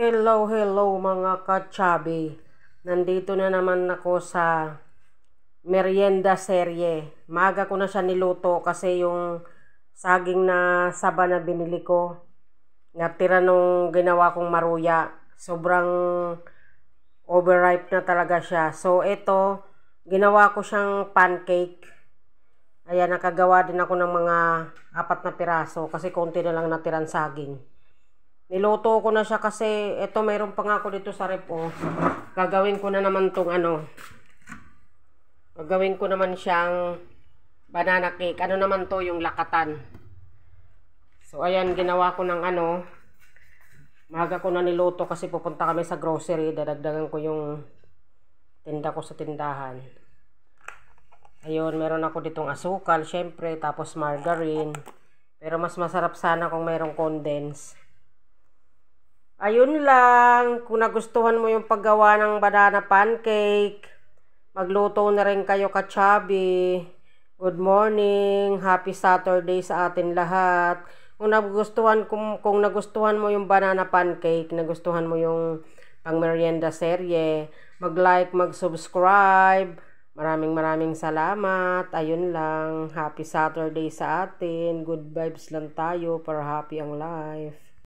Hello, hello mga kachabi. Nandito na naman ako sa merienda serye. Maaga ko na siya niluto kasi yung saging na saba na binili ko, natira nung ginawa kong maruya. Sobrang overripe na talaga siya. So ito, ginawa ko siyang pancake. Ayan, nakagawa din ako ng mga 4 na piraso kasi konti na lang natirang saging. Niluto ko na siya kasi ito mayroon pa nga ako dito sa rep. Gagawin ko na naman tong gagawin ko naman siyang banana cake. Ano naman to, yung lakatan. So ayan, ginawa ko ng maaga ko na niluto kasi pupunta kami sa grocery. Dadagdagan ko yung tinda ko sa tindahan. Ayun, meron ako ditong asukal syempre, tapos margarine. Pero mas masarap sana kung mayroong condense. Ayun lang, kung nagustuhan mo yung paggawa ng banana pancake, magluto na rin kayo kachabi. Good morning, happy Saturday sa atin lahat. Kung nagustuhan mo yung banana pancake, nagustuhan mo yung pang merienda serye, mag-like, mag-subscribe. Maraming salamat. Ayun lang, happy Saturday sa atin. Good vibes lang tayo para happy ang life.